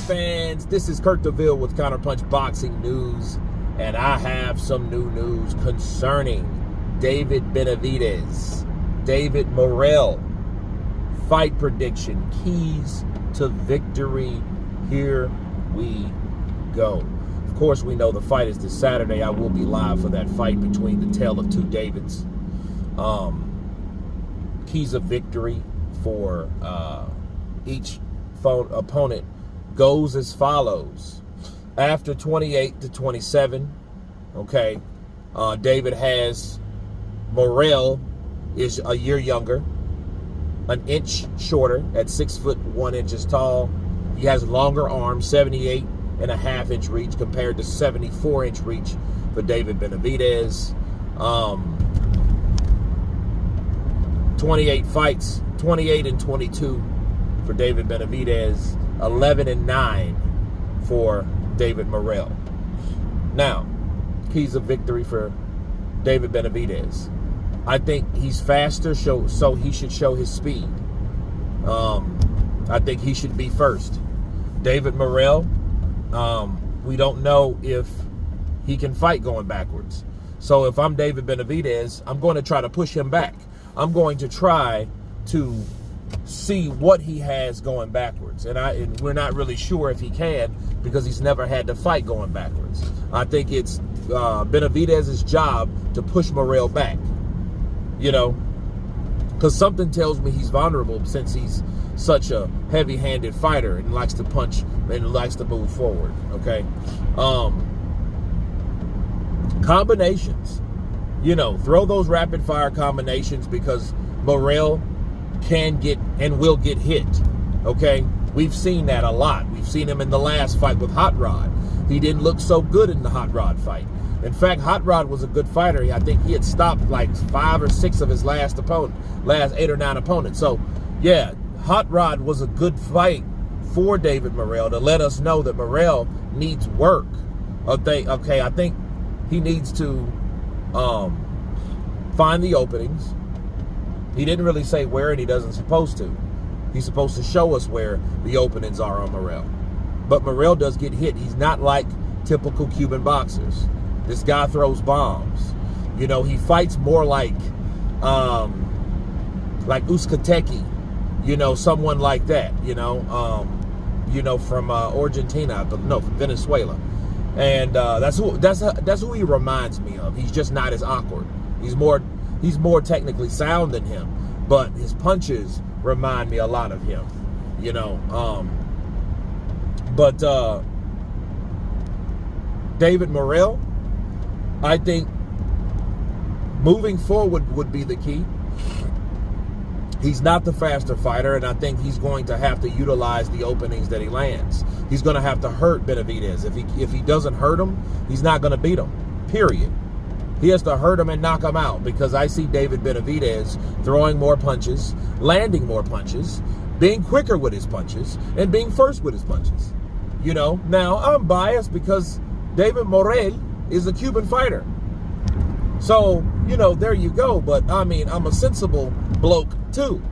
fans, this is Kurt DeVille with Counterpunched Boxing News, and I have some new news concerning David Benavidez, David Morrell. Fight prediction, keys to victory. Here we go. Of course, we know the fight is this Saturday. I will be live for that fight between the tale of two Davids. Keys of victory for each opponent goes as follows. After 28 to 27, okay, David has Morrell is a year younger, an inch shorter at 6 foot 1 inches tall. He has longer arms, 78.5 inch reach compared to 74 inch reach for David Benavidez. 28 fights, 28 and 22 for David Benavidez, 11 and 9 for David Morrell. Now, keys of victory for David Benavidez. I think he's faster, so he should show his speed. I think he should be first. David Morrell, we don't know if he can fight going backwards. So if I'm David Benavidez, I'm going to try to push him back. I'm going to try to see what he has going backwards. And we're not really sure if he can because he's never had to fight going backwards. I think it's Benavidez's job to push Morrell back, you know, because something tells me he's vulnerable since he's such a heavy-handed fighter and likes to punch and likes to move forward, okay? Combinations. You know, throw those rapid-fire combinations because Morrell can get and will get hit, okay? We've seen that a lot. We've seen him in the last fight with Hot Rod. He didn't look so good in the Hot Rod fight. In fact, Hot Rod was a good fighter. I think he had stopped like 5 or 6 of his last 8 or 9 opponents. So, yeah, Hot Rod was a good fight for David Morrell to let us know that Morrell needs work. Okay, I think he needs to find the openings. He didn't really say where, and he doesn't supposed to. He's supposed to show us where the openings are on Morrell. But Morrell does get hit. He's not like typical Cuban boxers. This guy throws bombs. You know, he fights more like Uzcategui, you know, someone like that, you know, from Argentina, no, from Venezuela. And that's who he reminds me of. He's just not as awkward. He's more technically sound than him, but his punches remind me a lot of him, you know. But David Morrell, I think moving forward would be the key. He's not the faster fighter, and I think he's going to have to utilize the openings that he lands. He's going to have to hurt Benavidez. If he doesn't hurt him, he's not going to beat him, period. He has to hurt him and knock him out because I see David Benavidez throwing more punches, landing more punches, being quicker with his punches, and being first with his punches. You know, now I'm biased because David Morrell is a Cuban fighter. So, you know, there you go. But, I mean, I'm a sensible bloke, too.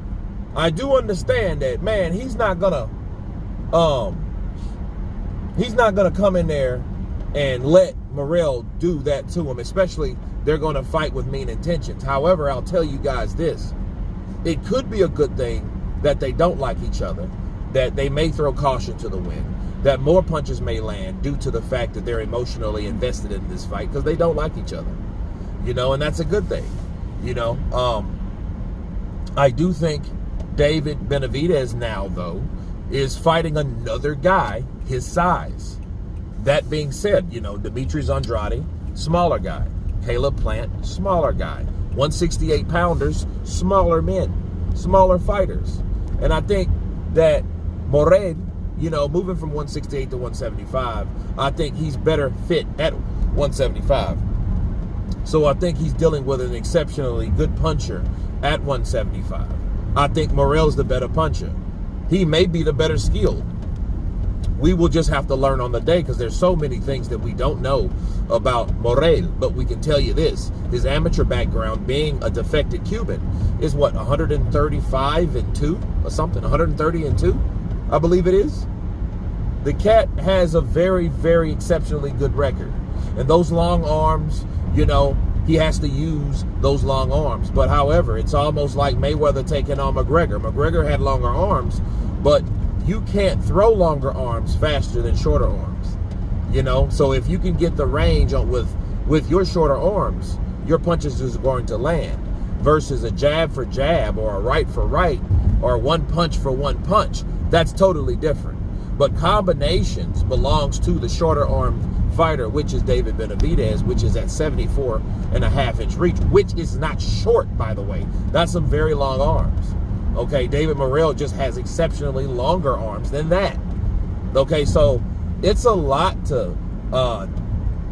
I do understand that, man, he's not gonna come in there and let Morrell do that to him, especially they're going to fight with mean intentions. However, I'll tell you guys this. It could be a good thing that they don't like each other, that they may throw caution to the wind, that more punches may land due to the fact that they're emotionally invested in this fight because they don't like each other. You know, and that's a good thing. You know, I do think David Benavidez now, though, is fighting another guy his size. That being said, you know, Demetrius Andrade, smaller guy. Caleb Plant, smaller guy. 168 pounders, smaller men, smaller fighters. And I think that Morrell, you know, moving from 168 to 175, I think he's better fit at 175. So I think he's dealing with an exceptionally good puncher at 175. I think Morrell's the better puncher. He may be the better skilled. We will just have to learn on the day because there's so many things that we don't know about Morrell. But we can tell you this. His amateur background, being a defected Cuban, is what, 135 and 2 or something? 130 and 2, I believe it is. The cat has a very, very exceptionally good record. And those long arms, you know, he has to use those long arms. But however, it's almost like Mayweather taking on McGregor. McGregor had longer arms, but you can't throw longer arms faster than shorter arms. You know, so if you can get the range on with your shorter arms, your punches is going to land. Versus a jab for jab or a right for right or one punch for one punch. That's totally different. But combinations belongs to the shorter arm fighter, which is David Benavidez, which is at 74.5-inch reach, which is not short, by the way. That's some very long arms. Okay, David Morrell just has exceptionally longer arms than that. Okay, so it's a lot to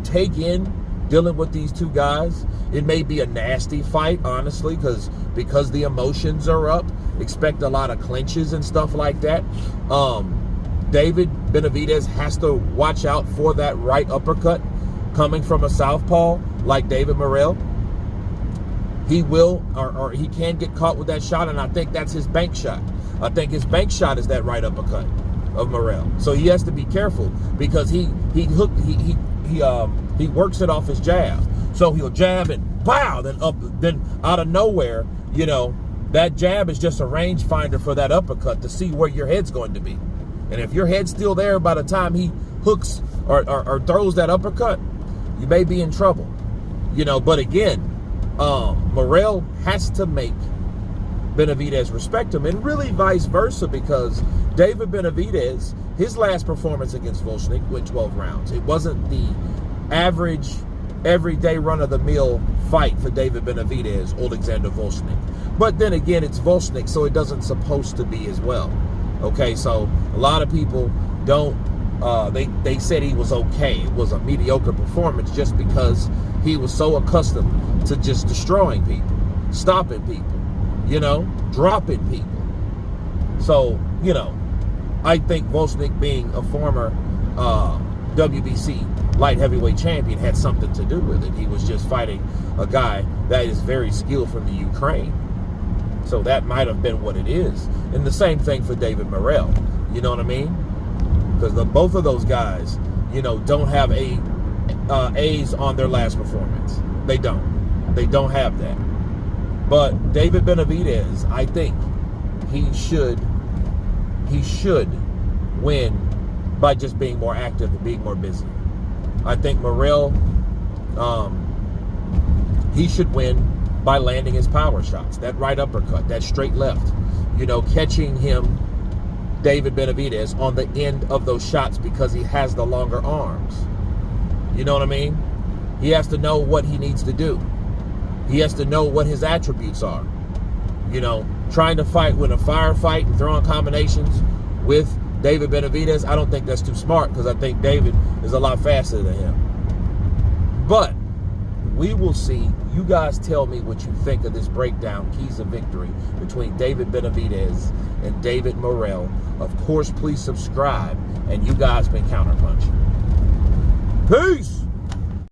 take in dealing with these two guys. It may be a nasty fight, honestly, because the emotions are up. Expect a lot of clinches and stuff like that. David Benavidez has to watch out for that right uppercut coming from a southpaw like David Morrell. He will, or he can get caught with that shot, and I think that's his bank shot. I think his bank shot is that right uppercut of Morrell. So he has to be careful because he works it off his jab. So he'll jab and pow, then out of nowhere, you know, that jab is just a rangefinder for that uppercut to see where your head's going to be. And if your head's still there by the time he hooks or throws that uppercut, you may be in trouble. You know, but again, Morrell has to make Benavidez respect him, and really vice versa, because David Benavidez, his last performance against Volchnik went 12 rounds. It wasn't the average, everyday run-of-the-mill fight for David Benavidez, Alexander Volchnik. But then again, it's Volchnik, so it doesn't supposed to be as well. Okay, so a lot of people don't, they said he was okay. It was a mediocre performance just because he was so accustomed to just destroying people, stopping people, you know, dropping people. So, you know, I think Volchnik being a former WBC light heavyweight champion had something to do with it. He was just fighting a guy that is very skilled from the Ukraine. So that might have been what it is. And the same thing for David Merrell. You know what I mean? Because both of those guys, you know, don't have A's on their last performance. They don't. They don't have that. But David Benavidez, I think he should win by just being more active and being more busy. I think Morrell, he should win by landing his power shots, that right uppercut, that straight left, you know, catching him, David Benavidez, on the end of those shots because he has the longer arms. You know what I mean? He has to know what he needs to do. He has to know what his attributes are. You know, trying to fight with a firefight and throwing combinations with David Benavidez, I don't think that's too smart, because I think David is a lot faster than him. But we will see. You guys tell me what you think of this breakdown, keys of victory between David Benavidez and David Morrell. Of course, please subscribe, and you guys been Counterpunching. Peace!